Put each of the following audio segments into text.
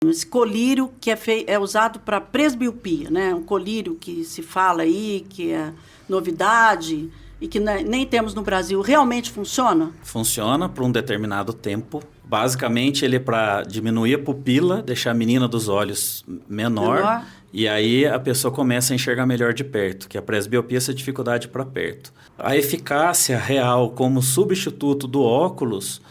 Esse colírio que é usado para presbiopia, né? Um colírio que se fala aí, que é novidade e que nem temos no Brasil, realmente funciona? Funciona por um determinado tempo. Basicamente, ele é para diminuir a pupila, deixar a menina dos olhos menor, e aí a pessoa começa a enxergar melhor de perto, que a presbiopia é essa dificuldade para perto. A eficácia real como substituto do óculos,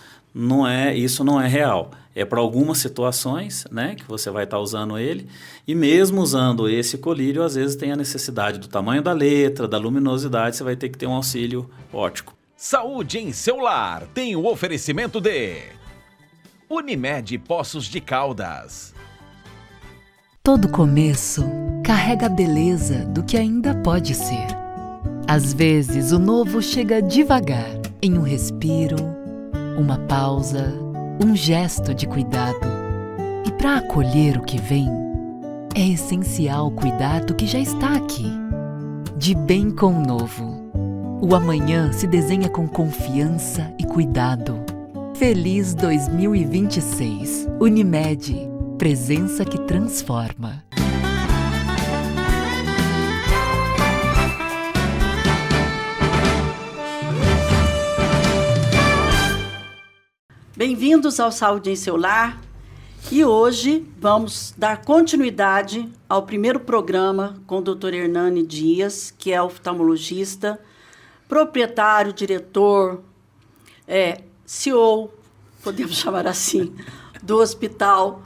isso não é real. É para algumas situações, né, que você vai estar usando ele, e mesmo usando esse colírio, às vezes tem a necessidade do tamanho da letra, da luminosidade, você vai ter que ter um auxílio óptico. Saúde em seu lar tem o oferecimento de Unimed Poços de Caldas. Todo começo carrega a beleza do que ainda pode ser. Às vezes, o novo chega devagar, em um respiro, uma pausa, um gesto de cuidado. E para acolher o que vem, é essencial cuidar do que já está aqui. De bem com o novo. O amanhã se desenha com confiança e cuidado. Feliz 2026. Unimed. Presença que transforma. Bem-vindos ao Saúde em Seu Lar. E hoje vamos dar continuidade ao primeiro programa com o Dr. Hernani Dias, que é oftalmologista, proprietário, diretor, CEO, podemos chamar assim, do Hospital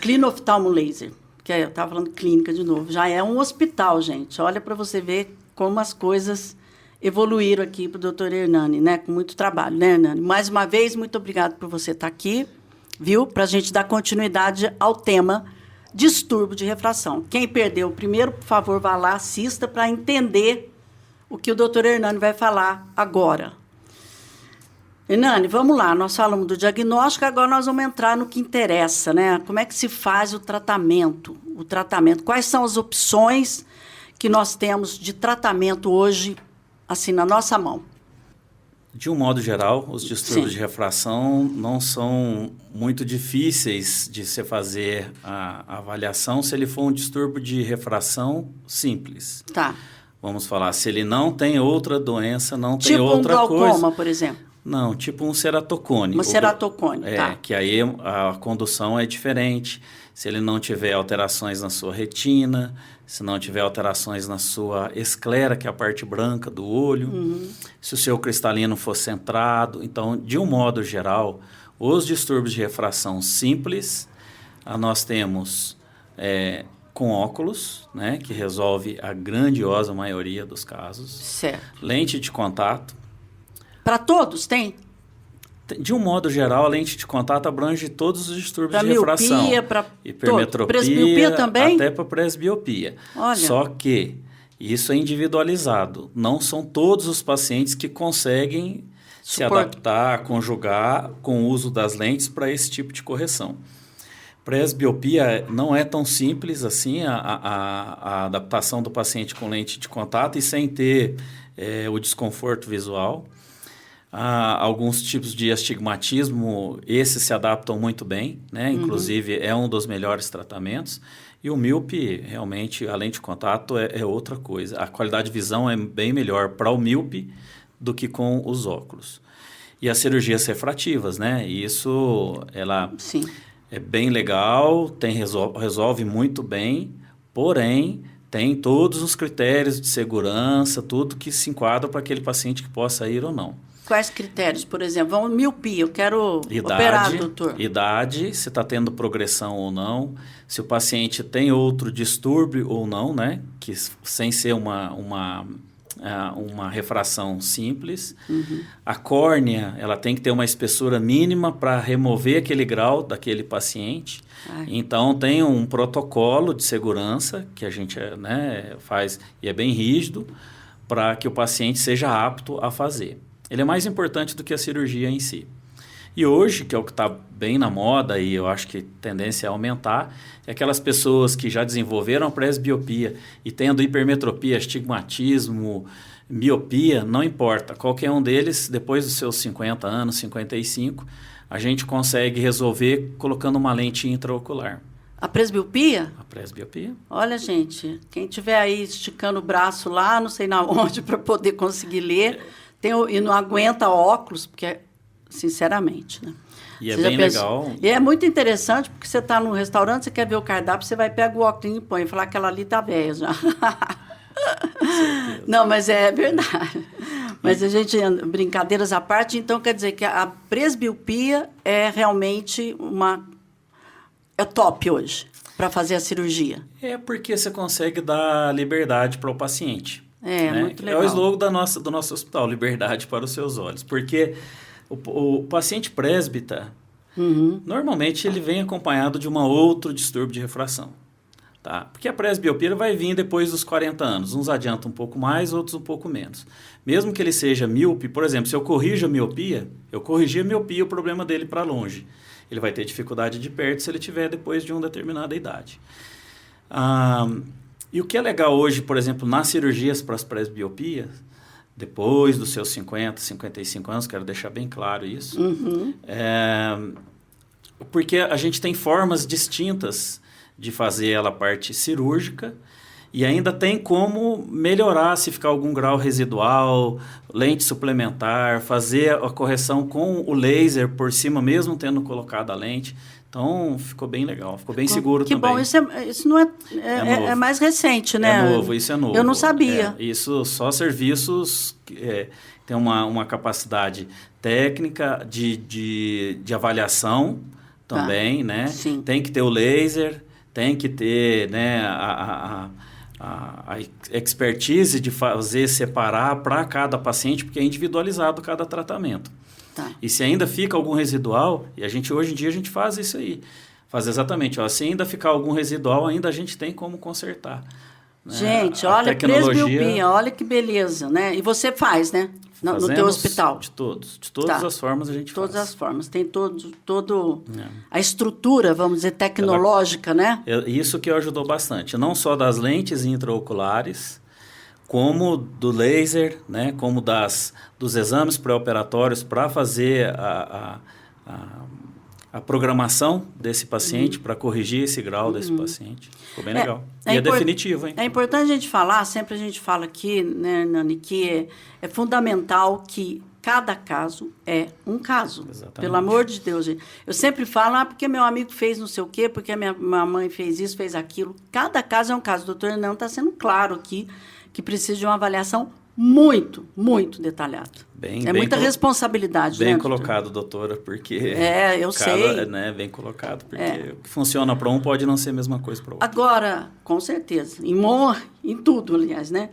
Clino Oftalmo Laser, que eu estava falando clínica de novo, já é um hospital, gente. Olha para você ver como as coisas evoluíram aqui para o doutor Hernani, né? Com muito trabalho, né, Hernani? Mais uma vez, muito obrigado por você estar aqui, viu? Para a gente dar continuidade ao tema distúrbio de refração. Quem perdeu o primeiro, por favor, vá lá, assista para entender o que o doutor Hernani vai falar agora. Hernani, vamos lá, nós falamos do diagnóstico, agora nós vamos entrar no que interessa, né? Como é que se faz o tratamento? Quais são as opções que nós temos de tratamento hoje, assim, na nossa mão? De um modo geral, os distúrbios de refração não são muito difíceis de se fazer a avaliação se ele for um distúrbio de refração simples. Tá. Vamos falar, se ele não tem outra doença, não tem outra coisa... Tipo um glaucoma, coisa. por exemplo? Não, tipo um ceratocone. Uma ceratocone, tá. Que aí a condução é diferente. Se ele não tiver alterações na sua retina, se não tiver alterações na sua esclera, que é a parte branca do olho, se o seu cristalino for centrado. Então, de um modo geral, os distúrbios de refração simples, nós temos com óculos, né, que resolve a grandiosa maioria dos casos. Certo. Lente de contato. Para todos tem? De um modo geral, a lente de contato abrange todos os distúrbios de miopia, refração. para hipermetropia, presbiopia também? Até para presbiopia. Olha. Só que isso é individualizado. Não são todos os pacientes que conseguem se adaptar, conjugar com o uso das lentes para esse tipo de correção. Presbiopia não é tão simples assim, a adaptação do paciente com lente de contato e sem ter o desconforto visual. Alguns tipos de astigmatismo, esses se adaptam muito bem, né? Inclusive é um dos melhores tratamentos. E o míope, realmente, a lente de contato é outra coisa. A qualidade de visão é bem melhor para o míope do que com os óculos. E as cirurgias refrativas, né? Isso, ela é bem legal, resolve muito bem, porém tem todos os critérios de segurança, tudo que se enquadra para aquele paciente que possa ir ou não. Quais critérios, por exemplo? Vamos miopia, eu quero operar, doutor. Idade, se está tendo progressão ou não, se o paciente tem outro distúrbio ou não, né? Que sem ser uma refração simples. A córnea, ela tem que ter uma espessura mínima para remover aquele grau daquele paciente. Então, tem um protocolo de segurança que a gente faz e é bem rígido para que o paciente seja apto a fazer. Ele é mais importante do que a cirurgia em si. E hoje, que é o que está bem na moda e eu acho que a tendência é aumentar, é aquelas pessoas que já desenvolveram a presbiopia e tendo hipermetropia, astigmatismo, miopia, não importa. Qualquer um deles, depois dos seus 50 anos, 55, a gente consegue resolver colocando uma lente intraocular. A presbiopia? A presbiopia. Olha, gente, quem tiver aí esticando o braço lá, não sei na onde, para poder conseguir ler, e não aguenta óculos, porque, sinceramente, né? E é Você já bem pensou? legal. E é muito interessante, porque você está num restaurante, você quer ver o cardápio, você vai pegar o óculos e põe, e falar que aquela ali tá velha já. Não, mas é verdade. Mas a gente, brincadeiras à parte, então quer dizer que a presbiopia é realmente é top hoje para fazer a cirurgia. É porque você consegue dar liberdade para o paciente. É, né? muito legal. É o slogan do nosso hospital, liberdade para os seus olhos. Porque o paciente presbita, normalmente ele vem acompanhado de outro distúrbio de refração. Tá? Porque a presbiopia vai vir depois dos 40 anos. Uns adiantam um pouco mais, outros um pouco menos. Mesmo que ele seja míope, por exemplo, se eu corrijo a miopia, eu corrigi a miopia, o problema dele para longe. Ele vai ter dificuldade de perto se ele tiver depois de uma determinada idade. E o que é legal hoje, por exemplo, nas cirurgias para as presbiopias, depois dos seus 50, 55 anos, quero deixar bem claro isso, porque a gente tem formas distintas de fazer ela parte cirúrgica e ainda tem como melhorar se ficar algum grau residual, lente suplementar, fazer a correção com o laser por cima, mesmo tendo colocado a lente. Então, ficou bem legal, ficou bem seguro que também. Que bom, isso não é mais recente, né? É novo, isso é novo. Eu não sabia. Isso só serviços tem uma capacidade técnica de avaliação também, né? Sim. Tem que ter o laser, tem que ter, né, a expertise de fazer separar para cada paciente, porque é individualizado cada tratamento. Tá. E se ainda fica algum residual, e hoje em dia a gente faz isso aí, faz exatamente, se ainda ficar algum residual, ainda a gente tem como consertar. Né? Gente, A olha, tecnologia... presbiopia, olha que beleza, né? E você faz, né? No teu hospital? De todas as formas a gente faz. Todas as formas, tem a estrutura, vamos dizer, tecnológica, né? Isso que ajudou bastante, não só das lentes intraoculares, como do laser, né? Como dos exames pré-operatórios para fazer a programação desse paciente, para corrigir esse grau desse paciente. Ficou bem legal. E é definitivo, hein? É importante a gente falar, sempre a gente fala aqui, né, Nani, que é fundamental que cada caso é um caso. Exatamente. Pelo amor de Deus, gente. Eu sempre falo, porque meu amigo fez não sei o quê, porque minha mãe fez isso, fez aquilo. Cada caso é um caso. O doutor Hernão está sendo claro aqui que precisa de uma avaliação muito, muito detalhada. Muita responsabilidade, bem né? Bem colocado, doutora, porque... eu sei. Né, bem colocado, porque o que funciona para um pode não ser a mesma coisa para o outro. Agora, com certeza, em tudo, aliás, né?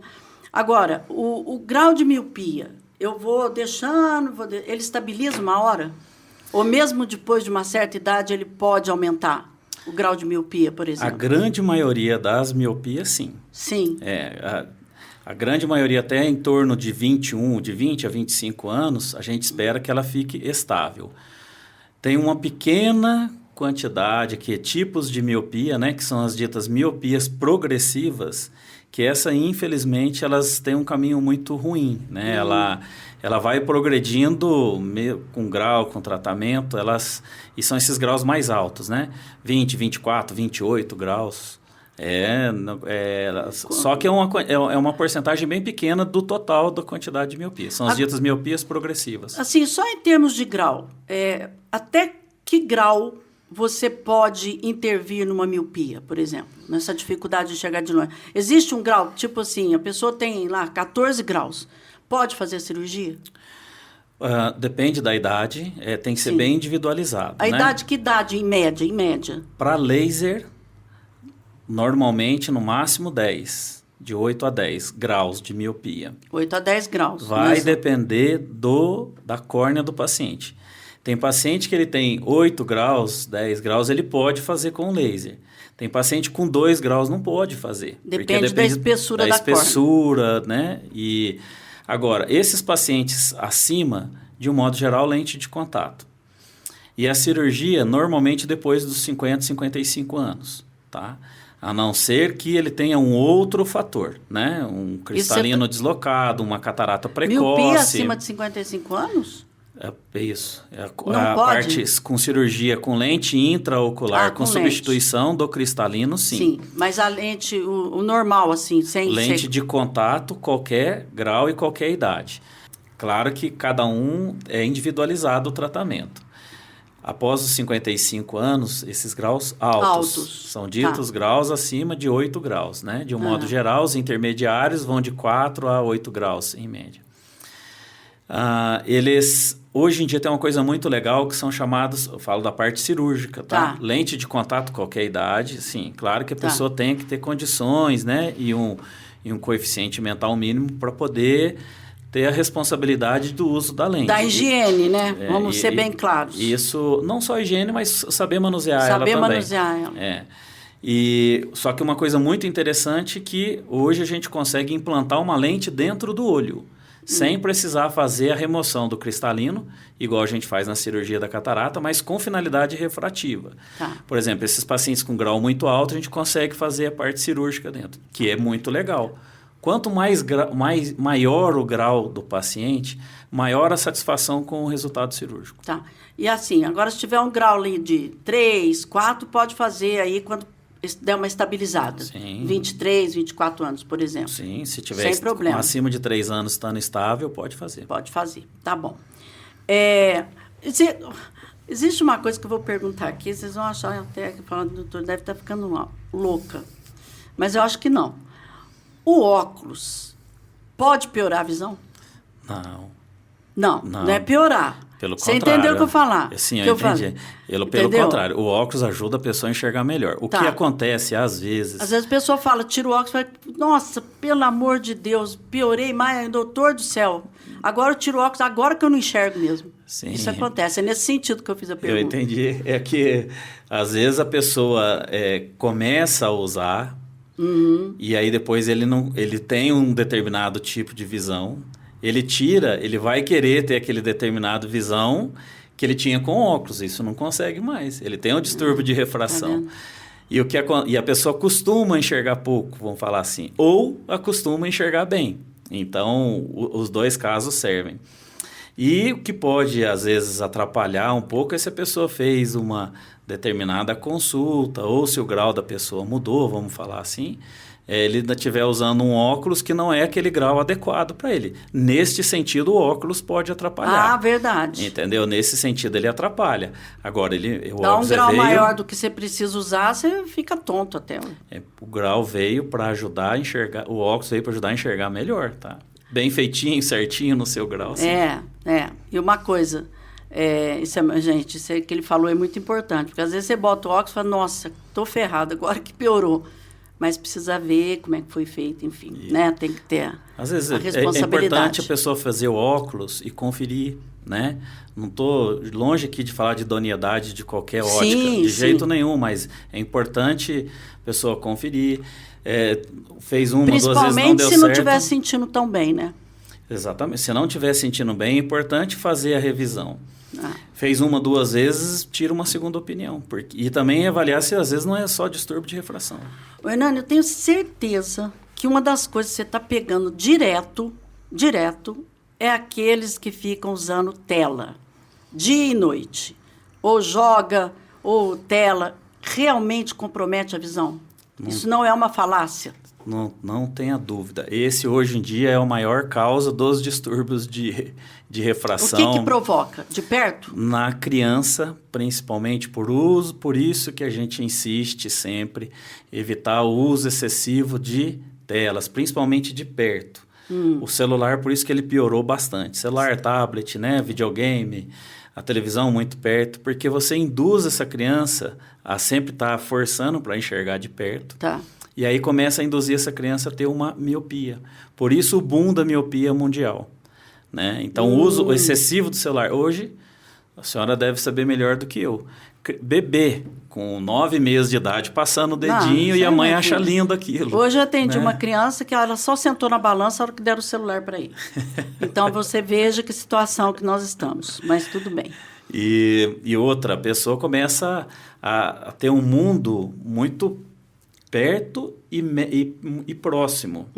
Agora, o grau de miopia, eu vou deixando, ele estabiliza uma hora? Ou mesmo depois de uma certa idade, ele pode aumentar o grau de miopia, por exemplo? A grande maioria das miopias, sim. Sim. A grande maioria, até em torno de 20 a 25 anos, a gente espera que ela fique estável. Tem uma pequena quantidade, tipos de miopia, né, que são as ditas miopias progressivas, que infelizmente, elas têm um caminho muito ruim, né? Ela vai progredindo com grau, com tratamento, e são esses graus mais altos, né? 20, 24, 28 graus. Só que é uma porcentagem bem pequena do total da quantidade de miopia. São as ditas miopias progressivas. Assim, só em termos de grau, até que grau você pode intervir numa miopia, por exemplo, nessa dificuldade de enxergar de longe? Existe um grau, tipo assim, a pessoa tem lá 14 graus, pode fazer a cirurgia? Depende da idade, tem que ser bem individualizado. Que idade, em média? Para laser... Normalmente, no máximo 10, de 8 a 10 graus de miopia. 8 a 10 graus. Vai depender da córnea do paciente. Tem paciente que ele tem 8 graus, 10 graus, ele pode fazer com laser. Tem paciente com 2 graus, não pode fazer. Depende da espessura da espessura, né? E agora, esses pacientes acima, de um modo geral, lente de contato. E a cirurgia, normalmente, depois dos 50, 55 anos, tá? A não ser que ele tenha um outro fator, né? Um cristalino deslocado, uma catarata precoce. Miopia acima de 55 anos? É isso. É Não a pode? parte com cirurgia com lente intraocular, com com substituição do cristalino, sim. Sim, mas a lente, o normal, assim, sem Lente ser... de contato, qualquer grau e qualquer idade. Claro que cada um é individualizado o tratamento. Após os 55 anos, esses graus altos. São ditos graus acima de 8 graus, né? De um modo geral, os intermediários vão de 4 a 8 graus, em média. Eles, hoje em dia, tem uma coisa muito legal que são chamados, eu falo da parte cirúrgica, tá? Lente de contato, qualquer idade, sim. Claro que a pessoa tem que ter condições, né? E um coeficiente mental mínimo para poder ter a responsabilidade do uso da lente. Da higiene, né? Vamos ser bem claros. Isso, não só a higiene, mas saber manusear ela também. Saber manusear ela. Só que uma coisa muito interessante é que hoje a gente consegue implantar uma lente dentro do olho, sem precisar fazer a remoção do cristalino, igual a gente faz na cirurgia da catarata, mas com finalidade refrativa. Por exemplo, esses pacientes com grau muito alto, a gente consegue fazer a parte cirúrgica dentro, que é muito legal. Quanto maior o grau do paciente, maior a satisfação com o resultado cirúrgico. E assim, agora se tiver um grau ali de 3, 4, pode fazer aí quando der uma estabilizada. Sim. 23, 24 anos, por exemplo. Sim, se tiver sem problema. Acima de 3 anos estando estável, pode fazer. Pode fazer, tá bom. Existe uma coisa que eu vou perguntar aqui, vocês vão achar até que o doutor deve estar ficando louca, mas eu acho que não. O óculos pode piorar a visão? Não é piorar. Pelo Você contrário. entendeu o que eu falar? Sim, eu entendi. Pelo contrário, o óculos ajuda a pessoa a enxergar melhor. O que acontece, às vezes... Às vezes a pessoa fala, tira o óculos e fala, nossa, pelo amor de Deus, piorei mais, doutor do céu. Agora eu tiro o óculos, agora que eu não enxergo mesmo. Sim. Isso acontece, é nesse sentido que eu fiz a pergunta. Eu entendi. É que, às vezes, a pessoa começa a usar... E aí depois ele tem um determinado tipo de visão, ele tira, ele vai querer ter aquele determinado visão que ele tinha com óculos, isso não consegue mais. Ele tem um distúrbio de refração. E a pessoa costuma enxergar pouco, vamos falar assim, ou acostuma enxergar bem. Então, os dois casos servem. E o que pode, às vezes, atrapalhar um pouco é se a pessoa fez uma determinada consulta ou se o grau da pessoa mudou, vamos falar assim, ele ainda estiver usando um óculos que não é aquele grau adequado para ele. Neste sentido, o óculos pode atrapalhar. Verdade. Entendeu? Nesse sentido, ele atrapalha. Agora, dá um grau maior do que você precisa usar, você fica tonto até. O grau veio para ajudar a enxergar, o óculos veio para ajudar a enxergar melhor, tá? Bem feitinho, certinho no seu grau. Sim. E uma coisa, isso que ele falou é muito importante, porque às vezes você bota o óculos e fala, nossa, tô ferrado, agora que piorou. Mas precisa ver como é que foi feito, enfim, né? Tem que ter às vezes a responsabilidade. É importante a pessoa fazer o óculos e conferir, né? Não estou longe aqui de falar de idoneidade de qualquer ótica, de jeito nenhum, mas é importante a pessoa conferir. Fez uma, 2 vezes, não deu certo. Principalmente se não estiver sentindo tão bem, né? Exatamente. Se não estiver sentindo bem, é importante fazer a revisão. Fez 1, 2 vezes, tira uma segunda opinião. E também avaliar se às vezes não é só distúrbio de refração. Hernani, eu tenho certeza que uma das coisas que você está pegando direto, é aqueles que ficam usando tela, dia e noite. Ou joga, ou tela, realmente compromete a visão. Isso não é uma falácia. Não tenha dúvida. Esse, hoje em dia, é a maior causa dos distúrbios de refração. O que provoca? De perto? Na criança, principalmente por isso que a gente insiste sempre, evitar o uso excessivo de telas, principalmente de perto. O celular, por isso que ele piorou bastante. Celular, tablet, né, videogame, a televisão muito perto, porque você induz essa criança a sempre estar forçando para enxergar de perto. E aí começa a induzir essa criança a ter uma miopia. Por isso o boom da miopia mundial. Né? Então, o uso excessivo do celular. Hoje, a senhora deve saber melhor do que eu. Bebê com 9 meses de idade passando o dedinho e a mãe acha lindo aquilo. Hoje eu atendi uma criança que ela só sentou na balança na hora que deram o celular para ele. Então, você veja que situação que nós estamos. Mas tudo bem. E outra, a pessoa começa a ter um mundo muito perto e próximo.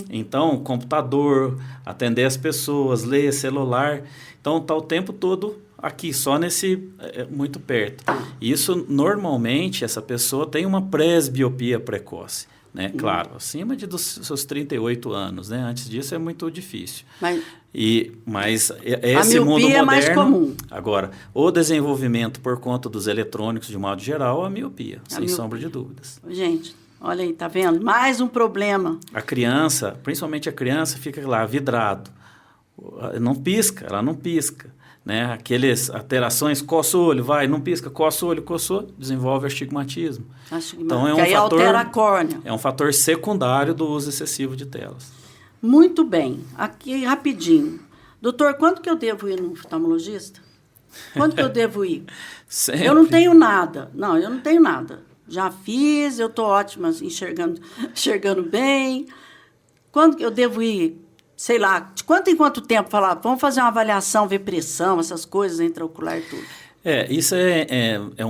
Então, computador, atender as pessoas, ler, celular. Então, está o tempo todo aqui, só muito perto. Isso, normalmente, essa pessoa tem uma presbiopia precoce. Né? Claro, acima dos seus 38 anos, né? Antes disso é muito difícil. Mas esse mundo moderno... é mais comum. Agora, o desenvolvimento por conta dos eletrônicos, de modo geral, a miopia, sem sombra de dúvidas. Gente, olha aí, tá vendo? Mais um problema. A criança, principalmente a criança, fica lá vidrado. Ela não pisca. Né? Aquelas alterações, coça o olho, não pisca, coça o olho, desenvolve astigmatismo. Então, aí altera a córnea. É um fator secundário do uso excessivo de telas. Muito bem. Aqui, rapidinho. Doutor, quando que eu devo ir no oftalmologista? Quando que eu devo ir? Sempre. Eu não tenho nada. Não, eu não tenho nada. Já fiz, eu estou ótima, enxergando bem. Quando que eu devo ir? Sei lá, de quanto em quanto tempo falar, vamos fazer uma avaliação, ver pressão, essas coisas intraocular e tudo. Isso é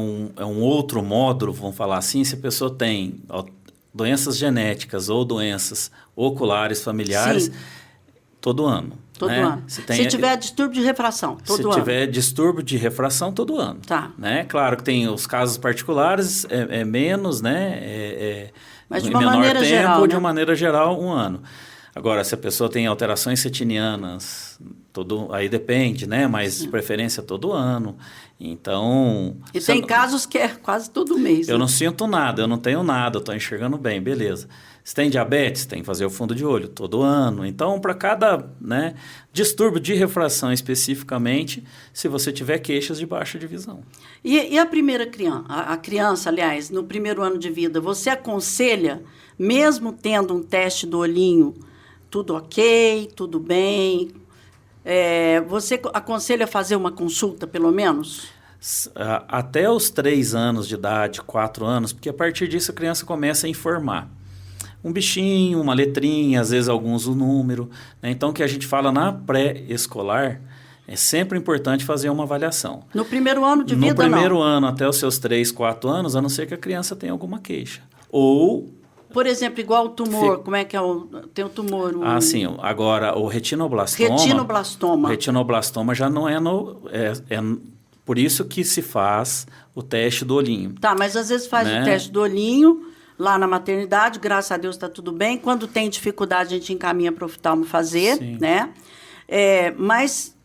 um outro módulo, vamos falar assim, se a pessoa tem doenças genéticas ou doenças oculares familiares, Sim. Todo ano. Todo ano. Se tiver distúrbio de refração, todo ano. Se tiver distúrbio de refração, todo ano. Tá. Né? Claro que tem os casos particulares, é menos, né? Mas de uma maneira tempo, geral, de né? uma maneira geral, 1 ano. Agora, se a pessoa tem alterações retinianas, aí depende, né? Mas de preferência todo ano. Então... E tem casos que é quase todo mês. Eu não sinto nada, eu não tenho nada, eu estou enxergando bem, beleza. Se tem diabetes, tem que fazer o fundo de olho todo ano. Então, para cada distúrbio de refração especificamente, se você tiver queixas de baixa de visão. E a primeira criança, a criança, aliás, no primeiro ano de vida, você aconselha, mesmo tendo um teste do olhinho, tudo ok, tudo bem, você aconselha fazer uma consulta, pelo menos? Até os 3 anos de idade, 4 anos, porque a partir disso a criança começa a informar. Um bichinho, uma letrinha, às vezes alguns o número. Né? Então, o que a gente fala na pré-escolar, é sempre importante fazer uma avaliação. No primeiro ano de vida, no primeiro ano, até os seus 3, 4 anos, a não ser que a criança tenha alguma queixa. Ou... Por exemplo, igual o tumor, como é que é tem o tumor? Sim. Agora, o retinoblastoma... Retinoblastoma. O retinoblastoma já não é por isso que se faz o teste do olhinho. Tá, mas às vezes faz o teste do olhinho lá na maternidade, graças a Deus está tudo bem. Quando tem dificuldade, a gente encaminha para o oftalmo fazer, Sim. né? Mas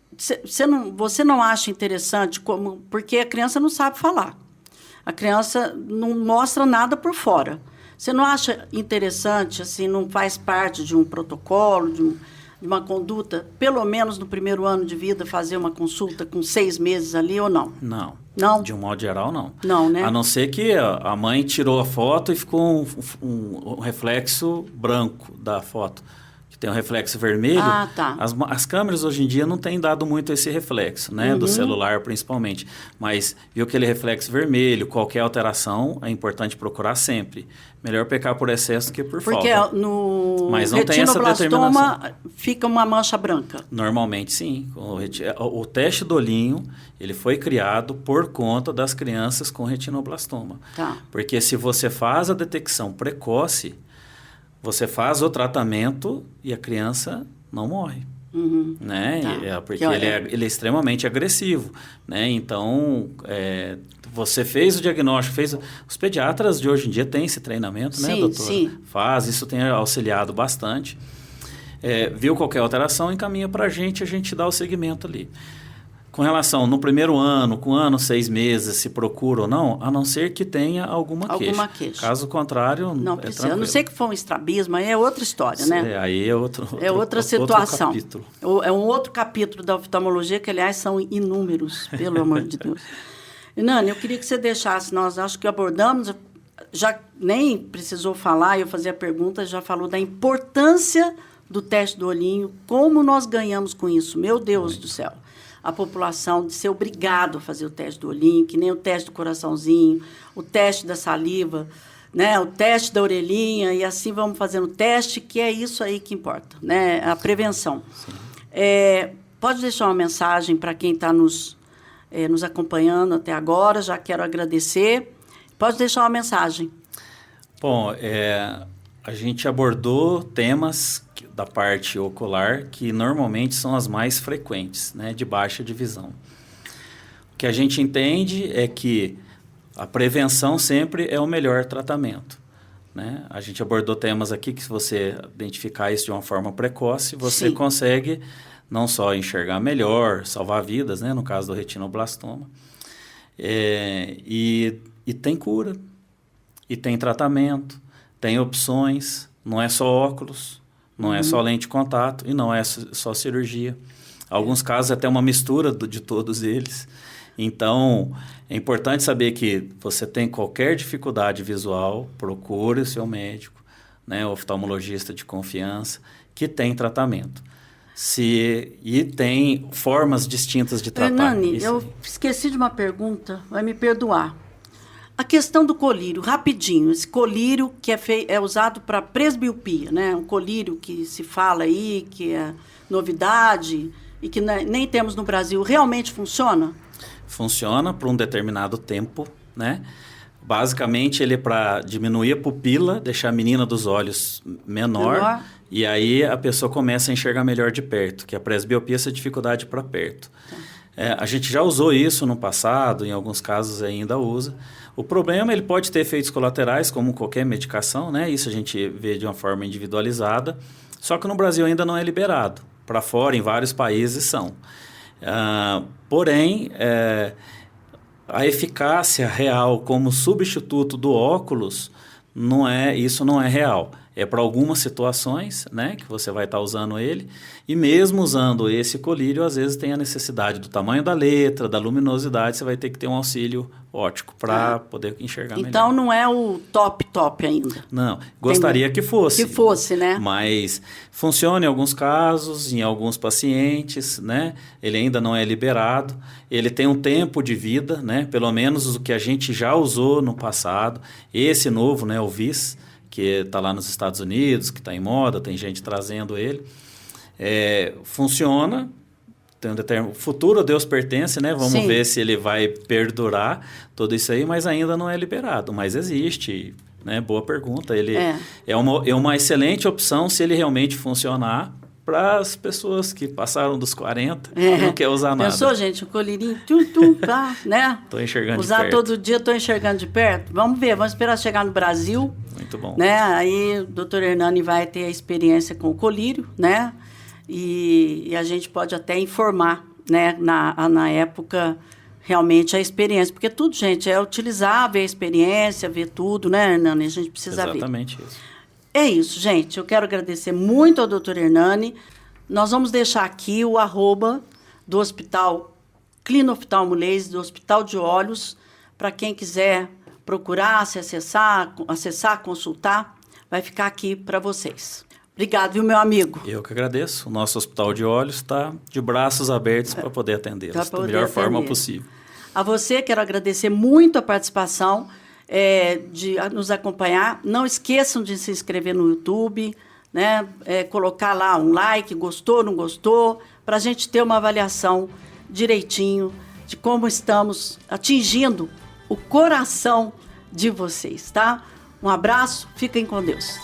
você não acha interessante, porque a criança não sabe falar. A criança não mostra nada por fora. Você não acha interessante, assim, não faz parte de um protocolo, de uma conduta, pelo menos no primeiro ano de vida, fazer uma consulta com 6 meses ali ou não? Não. Não? De um modo geral, não. Não, né? A não ser que a mãe tirou a foto e ficou um reflexo branco da foto. Que tem um reflexo vermelho. Ah, tá. As câmeras hoje em dia não têm dado muito esse reflexo, né? Do celular principalmente. Mas viu aquele reflexo vermelho, qualquer alteração é importante procurar sempre. Melhor pecar por excesso que por Porque falta. Mas não tem essa determinação. retinoblastoma fica uma mancha branca. Normalmente, sim. O teste do olhinho, ele foi criado por conta das crianças com retinoblastoma. Tá. Porque se você faz a detecção precoce, você faz o tratamento e a criança não morre. Né? Tá. Porque ele é extremamente agressivo. Né? Então, você fez o diagnóstico, os pediatras de hoje em dia têm esse treinamento, sim, né, doutor? Sim. Isso tem auxiliado bastante. Viu qualquer alteração, encaminha para a gente dá o segmento ali. Com relação no primeiro ano, com 6 meses, se procura ou não, a não ser que tenha alguma queixa. Caso contrário, não precisa. A não ser que for um estrabismo, aí é outra história, né? Aí é outra situação. Outro capítulo. É um outro capítulo da oftalmologia, que, aliás, são inúmeros, pelo amor de Deus. Nani, eu queria que você deixasse, nós acho que abordamos, já nem precisou falar, eu fazia a pergunta, já falou da importância do teste do olhinho, como nós ganhamos com isso, meu Deus do céu. A população de ser obrigado a fazer o teste do olhinho, que nem o teste do coraçãozinho, o teste da saliva, né? O teste da orelhinha, e assim vamos fazendo o teste, que é isso aí que importa, né? A prevenção. Pode deixar uma mensagem para quem está nos acompanhando até agora, já quero agradecer. Pode deixar uma mensagem. Bom, a gente abordou temas da parte ocular que normalmente são as mais frequentes, né, de baixa de visão. O que a gente entende é que a prevenção sempre é o melhor tratamento, né? A gente abordou temas aqui que, se você identificar isso de uma forma precoce, você Sim. consegue não só enxergar melhor, salvar vidas, né, no caso do retinoblastoma, e tem cura, e tem tratamento, tem opções, não é só óculos, não é só lente de contato e não é só cirurgia. Alguns casos até uma mistura de todos eles. Então, é importante saber que você tem qualquer dificuldade visual, procure o seu médico, né, oftalmologista de confiança, que tem tratamento. E tem formas distintas de tratar. Hernani, eu esqueci de uma pergunta, vai me perdoar. A questão do colírio, rapidinho, esse colírio que é usado para presbiopia, né? Um colírio que se fala aí, que é novidade e que nem temos no Brasil, realmente funciona? Funciona por um determinado tempo, né? Basicamente, ele é para diminuir a pupila, deixar a menina dos olhos menor, e aí a pessoa começa a enxergar melhor de perto, que a presbiopia é essa dificuldade para perto. A gente já usou isso no passado, em alguns casos ainda usa. O problema, ele pode ter efeitos colaterais, como qualquer medicação, né? Isso a gente vê de uma forma individualizada, só que no Brasil ainda não é liberado. Para fora, em vários países, são. Porém, a eficácia real como substituto do óculos, isso não é real. É para algumas situações, né, que você vai estar usando ele, e mesmo usando esse colírio, às vezes tem a necessidade do tamanho da letra, da luminosidade, você vai ter que ter um auxílio óptico para poder enxergar melhor. Então não é o top ainda. Não, gostaria que fosse. Que fosse, né? Mas funciona em alguns casos, em alguns pacientes, né? Ele ainda não é liberado. Ele tem um tempo de vida, né? Pelo menos o que a gente já usou no passado. Esse novo, né? O VIS, que está lá nos Estados Unidos, que está em moda, tem gente trazendo ele. Funciona. O futuro a Deus pertence, né? Vamos Sim. ver se ele vai perdurar tudo isso aí, mas ainda não é liberado. Mas existe, né? Boa pergunta. Ele é uma excelente opção se ele realmente funcionar para as pessoas que passaram dos 40 e não quer usar nada. Pensou, gente? O colírio, pá, né? Estou enxergando Usar de perto. todo dia, estou enxergando de perto. Vamos ver, vamos esperar chegar no Brasil. Muito bom. Né? Aí o doutor Hernani vai ter a experiência com o colírio, né? E a gente pode até informar, né? Na época, realmente, a experiência. Porque tudo, gente, é utilizar, ver a experiência, ver tudo, né, Hernani? A gente precisa ver. Exatamente isso. É isso, gente. Eu quero agradecer muito ao doutor Hernani. Nós vamos deixar aqui o @ do Hospital Clínico Oftalmolês, do Hospital de Olhos, para quem quiser procurar, se acessar, consultar, vai ficar aqui para vocês. Obrigado, viu, meu amigo? Eu que agradeço. O nosso Hospital de Olhos está de braços abertos para poder atendê-los da melhor forma possível. A você, quero agradecer muito a participação, de nos acompanhar. Não esqueçam de se inscrever no YouTube, né? Colocar lá um like, gostou, não gostou, para a gente ter uma avaliação direitinho de como estamos atingindo o coração de vocês, tá? Um abraço, fiquem com Deus.